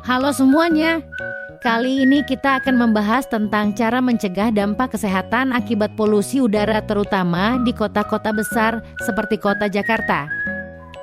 Halo semuanya, kali ini kita akan membahas tentang cara mencegah dampak kesehatan akibat polusi udara terutama di kota-kota besar seperti kota Jakarta.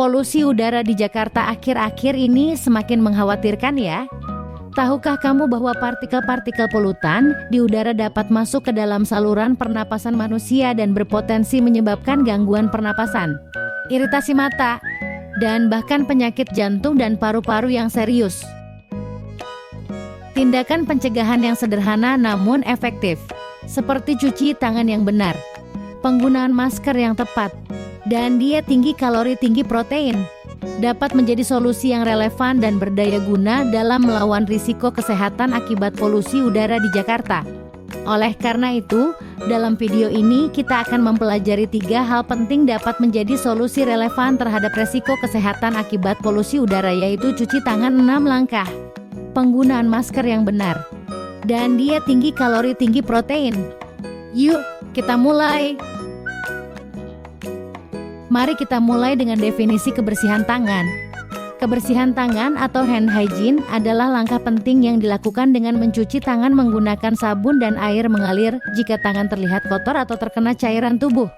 Polusi udara di Jakarta akhir-akhir ini semakin mengkhawatirkan ya. Tahukah kamu bahwa partikel-partikel polutan di udara dapat masuk ke dalam saluran pernapasan manusia dan berpotensi menyebabkan gangguan pernapasan, iritasi mata, dan bahkan penyakit jantung dan paru-paru yang serius. Tindakan pencegahan yang sederhana namun efektif, seperti cuci tangan yang benar, penggunaan masker yang tepat, dan diet tinggi kalori tinggi protein, dapat menjadi solusi yang relevan dan berdaya guna dalam melawan risiko kesehatan akibat polusi udara di Jakarta. Oleh karena itu, dalam video ini kita akan mempelajari 3 hal penting dapat menjadi solusi relevan terhadap risiko kesehatan akibat polusi udara, yaitu cuci tangan 6 langkah, penggunaan masker yang benar, dan diet tinggi kalori tinggi protein. Yuk, kita mulai. Mari kita mulai dengan definisi kebersihan tangan. Kebersihan tangan atau hand hygiene adalah langkah penting yang dilakukan dengan mencuci tangan menggunakan sabun dan air mengalir jika tangan terlihat kotor atau terkena cairan tubuh.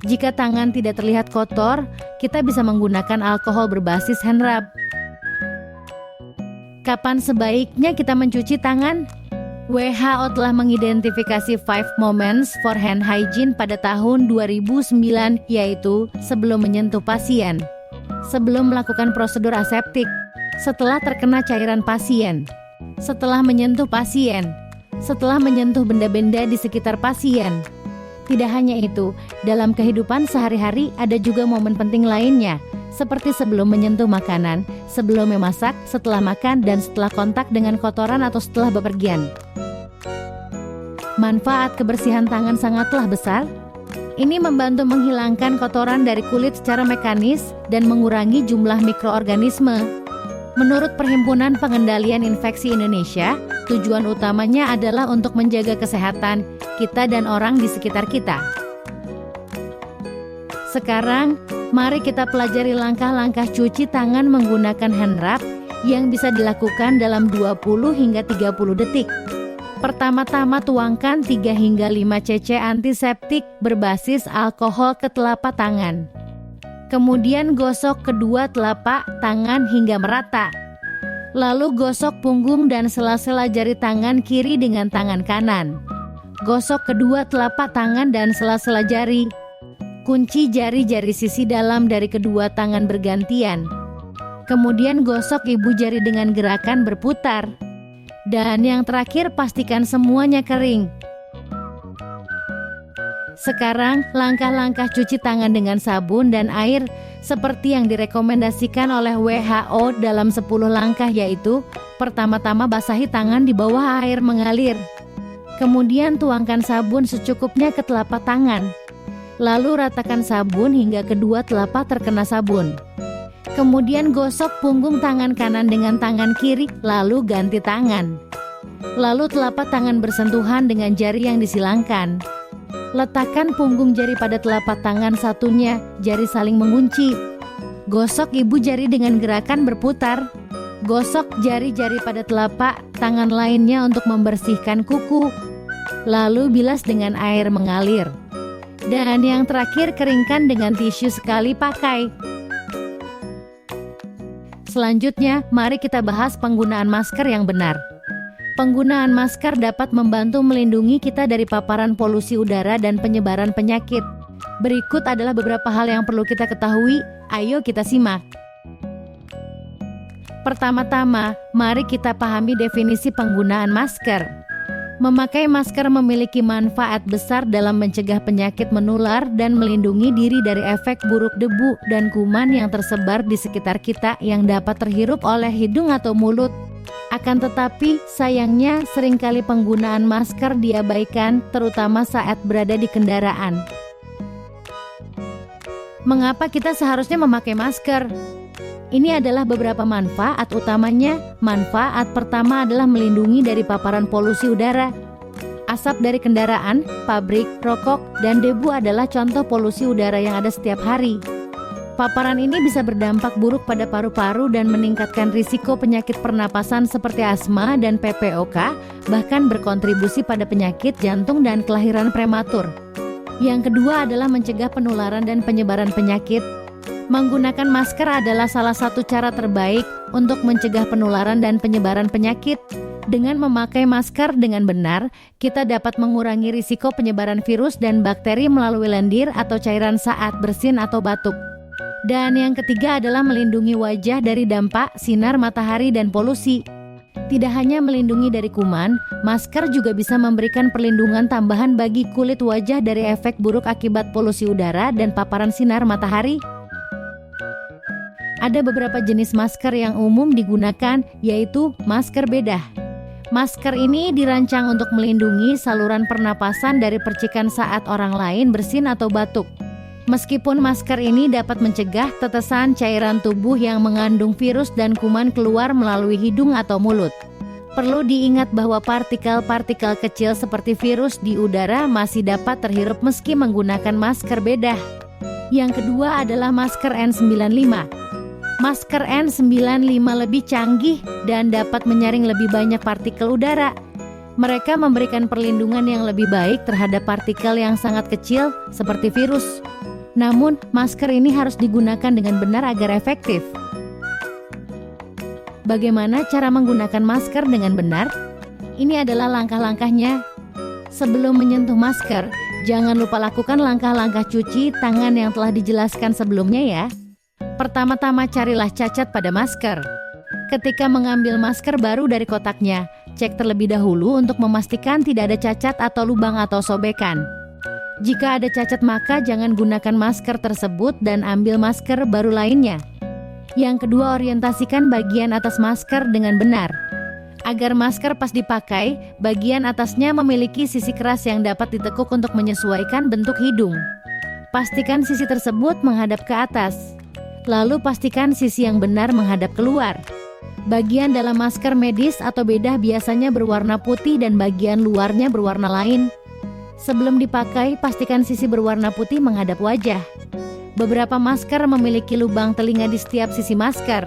Jika tangan tidak terlihat kotor, kita bisa menggunakan alkohol berbasis hand rub. Kapan sebaiknya kita mencuci tangan? WHO telah mengidentifikasi 5 moments for hand hygiene pada tahun 2009, yaitu sebelum menyentuh pasien, sebelum melakukan prosedur aseptik, setelah terkena cairan pasien, setelah menyentuh pasien, setelah menyentuh benda-benda di sekitar pasien. Tidak hanya itu, dalam kehidupan sehari-hari ada juga momen penting lainnya, seperti sebelum menyentuh makanan, sebelum memasak, setelah makan, dan setelah kontak dengan kotoran atau setelah bepergian. Manfaat kebersihan tangan sangatlah besar. Ini membantu menghilangkan kotoran dari kulit secara mekanis dan mengurangi jumlah mikroorganisme. Menurut Perhimpunan Pengendalian Infeksi Indonesia, tujuan utamanya adalah untuk menjaga kesehatan kita dan orang di sekitar kita. Sekarang, mari kita pelajari langkah-langkah cuci tangan menggunakan hand rub yang bisa dilakukan dalam 20 hingga 30 detik. Pertama-tama tuangkan 3 hingga 5 cc antiseptik berbasis alkohol ke telapak tangan. Kemudian gosok kedua telapak tangan hingga merata. Lalu gosok punggung dan sela-sela jari tangan kiri dengan tangan kanan. Gosok kedua telapak tangan dan sela-sela jari. Kunci jari-jari sisi dalam dari kedua tangan bergantian. Kemudian gosok ibu jari dengan gerakan berputar. Dan yang terakhir, pastikan semuanya kering. Sekarang, langkah-langkah cuci tangan dengan sabun dan air seperti yang direkomendasikan oleh WHO dalam 10 langkah, yaitu pertama-tama basahi tangan di bawah air mengalir. Kemudian tuangkan sabun secukupnya ke telapak tangan. Lalu ratakan sabun hingga kedua telapak terkena sabun. Kemudian gosok punggung tangan kanan dengan tangan kiri, lalu ganti tangan. Lalu telapak tangan bersentuhan dengan jari yang disilangkan. Letakkan punggung jari pada telapak tangan satunya, jari saling mengunci. Gosok ibu jari dengan gerakan berputar. Gosok jari-jari pada telapak tangan lainnya untuk membersihkan kuku. Lalu bilas dengan air mengalir. Dan yang terakhir, keringkan dengan tisu sekali pakai. Selanjutnya, mari kita bahas penggunaan masker yang benar. Penggunaan masker dapat membantu melindungi kita dari paparan polusi udara dan penyebaran penyakit. Berikut adalah beberapa hal yang perlu kita ketahui. Ayo kita simak. Pertama-tama, mari kita pahami definisi penggunaan masker. Memakai masker memiliki manfaat besar dalam mencegah penyakit menular dan melindungi diri dari efek buruk debu dan kuman yang tersebar di sekitar kita yang dapat terhirup oleh hidung atau mulut. Akan tetapi, sayangnya seringkali penggunaan masker diabaikan, terutama saat berada di kendaraan. Mengapa kita seharusnya memakai masker? Ini adalah beberapa manfaat utamanya. Manfaat pertama adalah melindungi dari paparan polusi udara. Asap dari kendaraan, pabrik, rokok, dan debu adalah contoh polusi udara yang ada setiap hari. Paparan ini bisa berdampak buruk pada paru-paru dan meningkatkan risiko penyakit pernapasan seperti asma dan PPOK, bahkan berkontribusi pada penyakit jantung dan kelahiran prematur. Yang kedua adalah mencegah penularan dan penyebaran penyakit. Menggunakan masker adalah salah satu cara terbaik untuk mencegah penularan dan penyebaran penyakit. Dengan memakai masker dengan benar, kita dapat mengurangi risiko penyebaran virus dan bakteri melalui lendir atau cairan saat bersin atau batuk. Dan yang ketiga adalah melindungi wajah dari dampak sinar matahari dan polusi. Tidak hanya melindungi dari kuman, masker juga bisa memberikan perlindungan tambahan bagi kulit wajah dari efek buruk akibat polusi udara dan paparan sinar matahari. Ada beberapa jenis masker yang umum digunakan, yaitu masker bedah. Masker ini dirancang untuk melindungi saluran pernapasan dari percikan saat orang lain bersin atau batuk. Meskipun masker ini dapat mencegah tetesan cairan tubuh yang mengandung virus dan kuman keluar melalui hidung atau mulut. Perlu diingat bahwa partikel-partikel kecil seperti virus di udara masih dapat terhirup meski menggunakan masker bedah. Yang kedua adalah masker N95. Masker N95 lebih canggih dan dapat menyaring lebih banyak partikel udara. Mereka memberikan perlindungan yang lebih baik terhadap partikel yang sangat kecil seperti virus. Namun, masker ini harus digunakan dengan benar agar efektif. Bagaimana cara menggunakan masker dengan benar? Ini adalah langkah-langkahnya. Sebelum menyentuh masker, jangan lupa lakukan langkah-langkah cuci tangan yang telah dijelaskan sebelumnya ya. Pertama-tama carilah cacat pada masker. Ketika mengambil masker baru dari kotaknya, cek terlebih dahulu untuk memastikan tidak ada cacat atau lubang atau sobekan. Jika ada cacat maka jangan gunakan masker tersebut dan ambil masker baru lainnya. Yang kedua, orientasikan bagian atas masker dengan benar. Agar masker pas dipakai, bagian atasnya memiliki sisi keras yang dapat ditekuk untuk menyesuaikan bentuk hidung. Pastikan sisi tersebut menghadap ke atas. Lalu pastikan sisi yang benar menghadap keluar. Bagian dalam masker medis atau bedah biasanya berwarna putih dan bagian luarnya berwarna lain. Sebelum dipakai, pastikan sisi berwarna putih menghadap wajah. Beberapa masker memiliki lubang telinga di setiap sisi masker.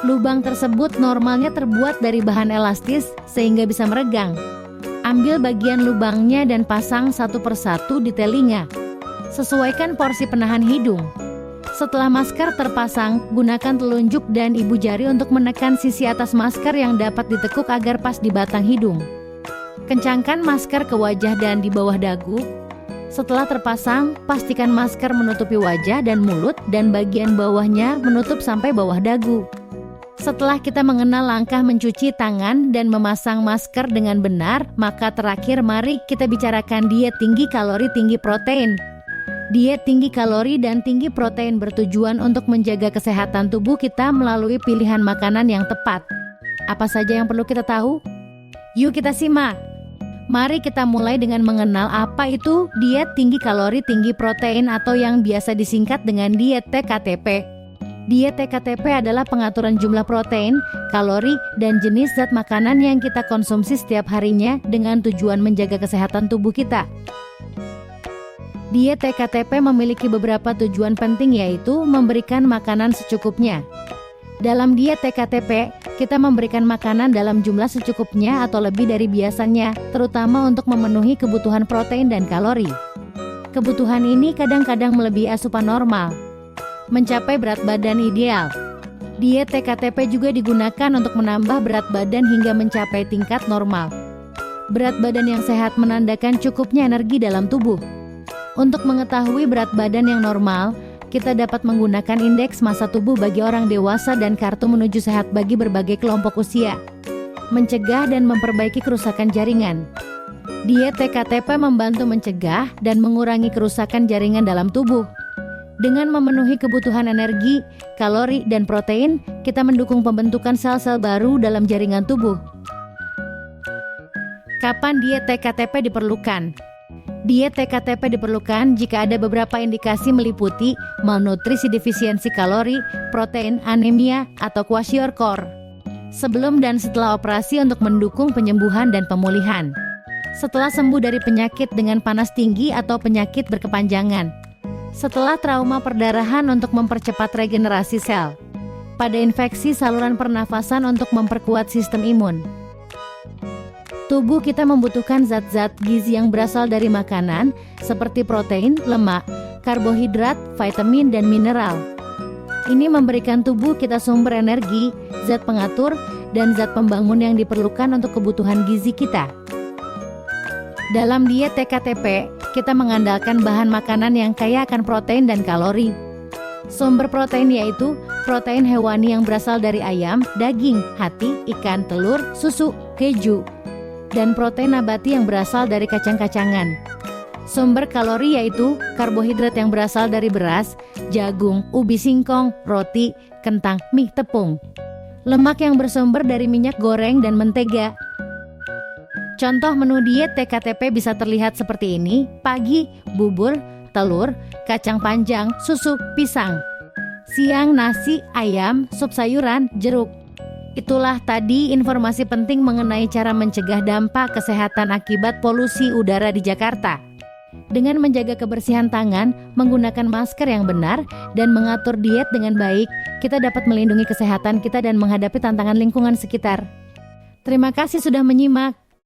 Lubang tersebut normalnya terbuat dari bahan elastis sehingga bisa meregang. Ambil bagian lubangnya dan pasang satu persatu di telinga. Sesuaikan porsi penahan hidung. Setelah masker terpasang, gunakan telunjuk dan ibu jari untuk menekan sisi atas masker yang dapat ditekuk agar pas di batang hidung. Kencangkan masker ke wajah dan di bawah dagu. Setelah terpasang, pastikan masker menutupi wajah dan mulut dan bagian bawahnya menutup sampai bawah dagu. Setelah kita mengenal langkah mencuci tangan dan memasang masker dengan benar, maka terakhir mari kita bicarakan diet tinggi kalori tinggi protein. Diet tinggi kalori dan tinggi protein bertujuan untuk menjaga kesehatan tubuh kita melalui pilihan makanan yang tepat. Apa saja yang perlu kita tahu? Yuk kita simak. Mari kita mulai dengan mengenal apa itu diet tinggi kalori tinggi protein atau yang biasa disingkat dengan diet TKTP. Diet TKTP adalah pengaturan jumlah protein, kalori, dan jenis zat makanan yang kita konsumsi setiap harinya dengan tujuan menjaga kesehatan tubuh kita. Diet TKTP memiliki beberapa tujuan penting, yaitu memberikan makanan secukupnya. Dalam diet TKTP, kita memberikan makanan dalam jumlah secukupnya atau lebih dari biasanya, terutama untuk memenuhi kebutuhan protein dan kalori. Kebutuhan ini kadang-kadang melebihi asupan normal. Mencapai berat badan ideal. Diet TKTP juga digunakan untuk menambah berat badan hingga mencapai tingkat normal. Berat badan yang sehat menandakan cukupnya energi dalam tubuh. Untuk mengetahui berat badan yang normal, kita dapat menggunakan indeks massa tubuh bagi orang dewasa dan kartu menuju sehat bagi berbagai kelompok usia. Mencegah dan memperbaiki kerusakan jaringan. Diet TKTP membantu mencegah dan mengurangi kerusakan jaringan dalam tubuh. Dengan memenuhi kebutuhan energi, kalori, dan protein, kita mendukung pembentukan sel-sel baru dalam jaringan tubuh. Kapan diet TKTP diperlukan? Diet TKTP diperlukan jika ada beberapa indikasi meliputi malnutrisi defisiensi kalori, protein, anemia, atau kwashiorkor. Sebelum dan setelah operasi untuk mendukung penyembuhan dan pemulihan. Setelah sembuh dari penyakit dengan panas tinggi atau penyakit berkepanjangan. Setelah trauma perdarahan untuk mempercepat regenerasi sel. Pada infeksi saluran pernafasan untuk memperkuat sistem imun. Tubuh kita membutuhkan zat-zat gizi yang berasal dari makanan seperti protein, lemak, karbohidrat, vitamin, dan mineral. Ini memberikan tubuh kita sumber energi, zat pengatur, dan zat pembangun yang diperlukan untuk kebutuhan gizi kita. Dalam diet TKTP, kita mengandalkan bahan makanan yang kaya akan protein dan kalori. Sumber protein yaitu protein hewani yang berasal dari ayam, daging, hati, ikan, telur, susu, keju, dan protein nabati yang berasal dari kacang-kacangan. Sumber kalori yaitu karbohidrat yang berasal dari beras, jagung, ubi singkong, roti, kentang, mie, tepung. Lemak yang bersumber dari minyak goreng dan mentega. Contoh menu diet TKTP bisa terlihat seperti ini: pagi, bubur, telur, kacang panjang, susu, pisang. Siang nasi, ayam, sup sayuran, jeruk. Itulah tadi informasi penting mengenai cara mencegah dampak kesehatan akibat polusi udara di Jakarta. Dengan menjaga kebersihan tangan, menggunakan masker yang benar, dan mengatur diet dengan baik, kita dapat melindungi kesehatan kita dan menghadapi tantangan lingkungan sekitar. Terima kasih sudah menyimak.